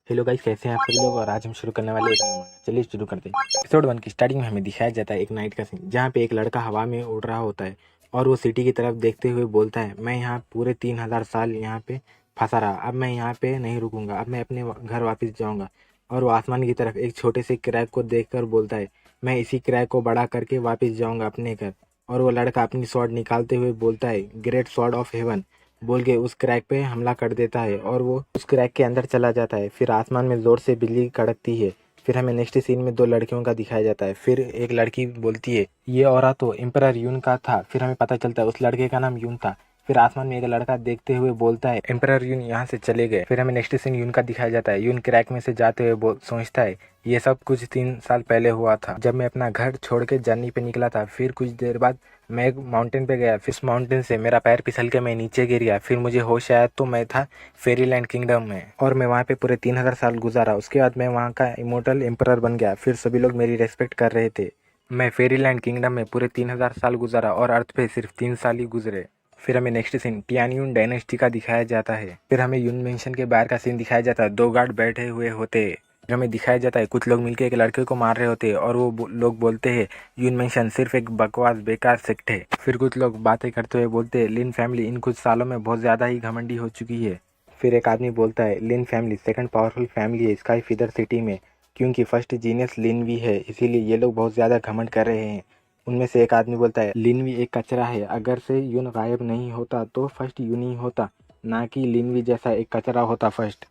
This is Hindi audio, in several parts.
हेलो गाइस, कैसे हैं आप सभी लोग। और आज हम शुरू करने वाले एक न्यू मांगा। चलिए शुरू करते हैं। एपिसोड 1 की स्टार्टिंग में हमें दिखाया जाता है एक नाइट का सीन, जहाँ पे एक लड़का हवा में उड़ रहा होता है और वो सिटी की तरफ देखते हुए बोलता है, मैं यहाँ पूरे 3000 साल यहाँ पे फंसा रहा, अब मैं यहाँ पे नहीं रुकूंगा, अब मैं अपने घर वापस जाऊँगा। और वो आसमान की तरफ एक छोटे से क्रैक को देख कर बोलता है, मैं इसी क्रैक को बड़ा करके वापस जाऊँगा अपने घर। और वो लड़का अपनी स्वॉर्ड निकालते हुए बोलता है, ग्रेट स्वॉर्ड ऑफ हेवन बोल के उस क्रैक पे हमला कर देता है और वो उस क्रैक के अंदर चला जाता है। फिर आसमान में जोर से बिजली कड़कती है। फिर हमें नेक्स्ट सीन में दो लड़कियों का दिखाया जाता है। फिर एक लड़की बोलती है, ये ऑरा तो एम्परर यून का था। फिर हमें पता चलता है उस लड़के का नाम यून था। फिर आसमान में एक लड़का देखते हुए बोलता है, एम्परर यून यहाँ से चले गए। फिर हमें नेक्स्ट सीन यून का दिखाया जाता है। यून क्रैक में से जाते हुए सोचता है, ये सब कुछ 3 साल पहले हुआ था, जब मैं अपना घर छोड़ के जर्नी पे निकला था। फिर कुछ देर बाद मैं एक माउंटेन पे गया। फिर उस माउंटेन से मेरा पैर फिसल के मैं नीचे गिर गया। फिर मुझे होश आया तो मैं था फेरीलैंड किंगडम में और मैं वहाँ पे पूरे 3000 साल गुजारा। उसके बाद मैं वहाँ का इमोर्टल एम्परर बन गया। फिर सभी लोग मेरी रेस्पेक्ट कर रहे थे। मैं फेरीलैंड किंगडम में पूरे 3000 साल गुजारा और अर्थ पे सिर्फ 3 साल ही गुजरे। फिर हमें नेक्स्ट सीन टियानयून डायनेस्टी का दिखाया जाता है। फिर हमें यून मेंशन के बाहर का सीन दिखाया जाता है। 2 गार्ड बैठे हुए होते। फिर हमें दिखाया जाता है कुछ लोग मिलकर एक लड़के को मार रहे होते हैं और वो लोग बोलते हैं, यून मेंशन सिर्फ एक बकवास बेकार सेक्ट है। फिर कुछ लोग बातें करते हुए बोलते हैं, लिन फैमिली इन कुछ सालों में बहुत ज़्यादा ही घमंडी हो चुकी है। फिर एक आदमी बोलता है, लिन फैमिली सेकंड पावरफुल फैमिली है स्काई फीदर सिटी में, क्योंकि फर्स्ट जीनियस लिन भी है, इसीलिए ये लोग बहुत ज़्यादा घमंड कर रहे हैं। उनमें से एक आदमी बोलता है, लिनवी एक कचरा है, अगर से यून गायब नहीं होता तो फर्स्ट यून ही होता, ना कि लिनवी जैसा एक कचरा होता फर्स्ट।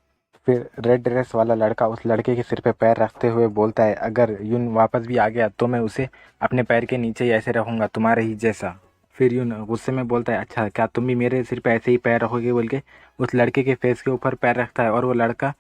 फिर रेड ड्रेस वाला लड़का उस लड़के के सिर पे पैर रखते हुए बोलता है, अगर यून वापस भी आ गया तो मैं उसे अपने पैर के नीचे ही ऐसे रखूँगा तुम्हारे ही जैसा। फिर यून गुस्से में बोलता है, अच्छा क्या तुम भी मेरे सिर पे ऐसे ही पैर रखोगे बोल के उस लड़के के फेस के ऊपर पैर रखता है और वो लड़का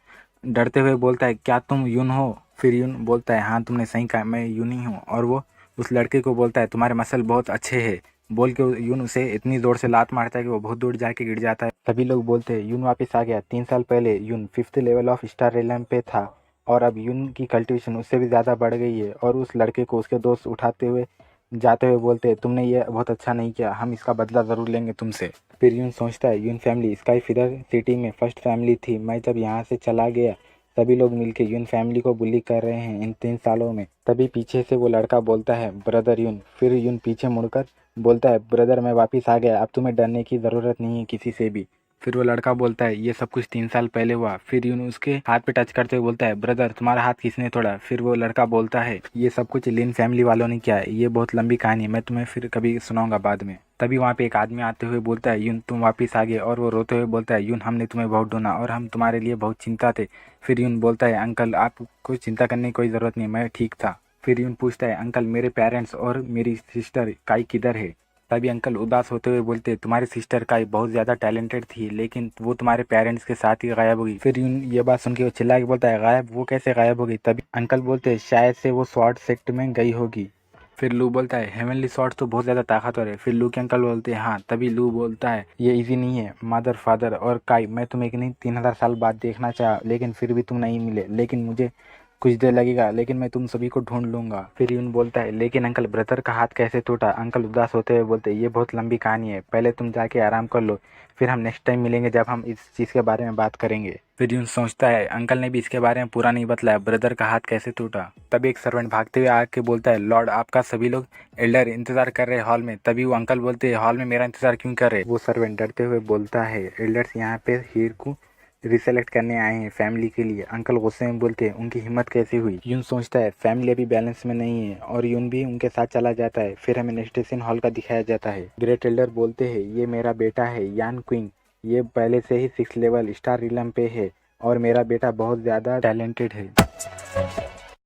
डरते हुए बोलता है, क्या तुम यून हो। फिर यून बोलता है, हाँ तुमने सही कहा, मैं यून ही हूँ। और वो उस लड़के को बोलता है, तुम्हारे मसल बहुत अच्छे हैं बोल के यून उसे इतनी जोर से लात मारता है कि वो बहुत दूर जाके गिर जाता है। सभी लोग बोलते हैं, यून वापस आ गया। 3 साल पहले यून 5th लेवल ऑफ स्टार रेलम पे था और अब यून की कल्टिवेशन उससे भी ज़्यादा बढ़ गई है। और उस लड़के को उसके दोस्त उठाते हुए जाते हुए बोलते हैं, तुमने ये बहुत अच्छा नहीं किया, हम इसका बदला ज़रूर लेंगे तुमसे। फिर यून सोचता है, यून फैमिली स्काई फीदर सिटी में फर्स्ट फैमिली थी, मैं जब यहाँ से चला गया सभी लोग मिलके यून फैमिली को बुली कर रहे हैं इन 3 सालों में। तभी पीछे से वो लड़का बोलता है, ब्रदर यून। फिर यून पीछे मुड़कर बोलता है, ब्रदर मैं वापस आ गया, अब तुम्हें डरने की ज़रूरत नहीं है किसी से भी। फिर वो लड़का बोलता है, ये सब कुछ 3 साल पहले हुआ। फिर यून उसके हाथ पे टच करते हुए बोलता है, ब्रदर तुम्हारा हाथ किसने तोड़ा। फिर वो लड़का बोलता है, ये सब कुछ लिन फैमिली वालों ने किया है, ये बहुत लंबी कहानी है, मैं तुम्हें फिर कभी सुनाऊंगा बाद में। तभी वहाँ पे एक आदमी आते हुए बोलता है, यून तुम वापस आ गए। और वो रोते हुए बोलता है, यून हमने तुम्हें बहुत ढूंढा और हम तुम्हारे लिए बहुत चिंता थे। फिर यून बोलता है, अंकल आपको चिंता करने की कोई ज़रूरत नहीं, मैं ठीक था। फिर यून पूछता है, अंकल मेरे पेरेंट्स और मेरी सिस्टर काई किधर है। तभी अंकल उदास होते हुए बोलते, तुम्हारी सिस्टर काई बहुत ज़्यादा टैलेंटेड थी, लेकिन वो तुम्हारे पेरेंट्स के साथ ही गायब हो गई। फिर यून ये बात सुन के वो चिल्ला के बोलता है, गायब, वो कैसे गायब हो गई। तभी अंकल बोलते, शायद से वो स्वॉर्ड सेक्ट में गई होगी। फिर लू बोलता है, हेवनली स्वॉर्ड तो बहुत ज़्यादा ताकतवर है। फिर लू के अंकल बोलते हैं, हाँ। तभी लू बोलता है, ये इजी नहीं है मदर फादर और काई, मैं तुम्हें एक नहीं 3000 साल बाद देखना चाहा, लेकिन फिर भी तुम नहीं मिले, लेकिन मुझे कुछ देर लगेगा, लेकिन मैं तुम सभी को ढूंढ लूंगा। फिर यून बोलता है, लेकिन अंकल ब्रदर का हाथ कैसे टूटा। अंकल उदास होते हुए बोलते, ये बहुत लंबी कहानी है, पहले तुम जाके आराम कर लो, फिर हम नेक्स्ट टाइम मिलेंगे जब हम इस चीज़ के बारे में बात करेंगे। फिर यून सोचता है, अंकल ने भी इसके बारे में पूरा नहीं बतलाया, ब्रदर का हाथ कैसे टूटा। तभी एक सर्वेंट भागते हुए आके बोलता है, लॉर्ड आपका सभी लोग एल्डर इंतजार कर रहे हॉल में। तभी वो अंकल बोलते हैं, हॉल में मेरा इंतजार क्यों कर रहे। वो सर्वेंट डरते हुए बोलता है, एल्डर्स यहाँ पे हीर को रिसेलेक्ट करने आए हैं फैमिली के लिए। अंकल गुस्से में बोलते हैं, उनकी हिम्मत कैसे हुई। यून सोचता है, फैमिली अभी बैलेंस में नहीं है और यून भी उनके साथ चला जाता है। फिर हमें नेक्स्ट सीन हॉल का दिखाया जाता है। ग्रेट एल्डर बोलते हैं, ये मेरा बेटा है यान क्विंग, ये पहले से ही 6th लेवल स्टार रिलम पे है और मेरा बेटा बहुत ज़्यादा टैलेंटेड है।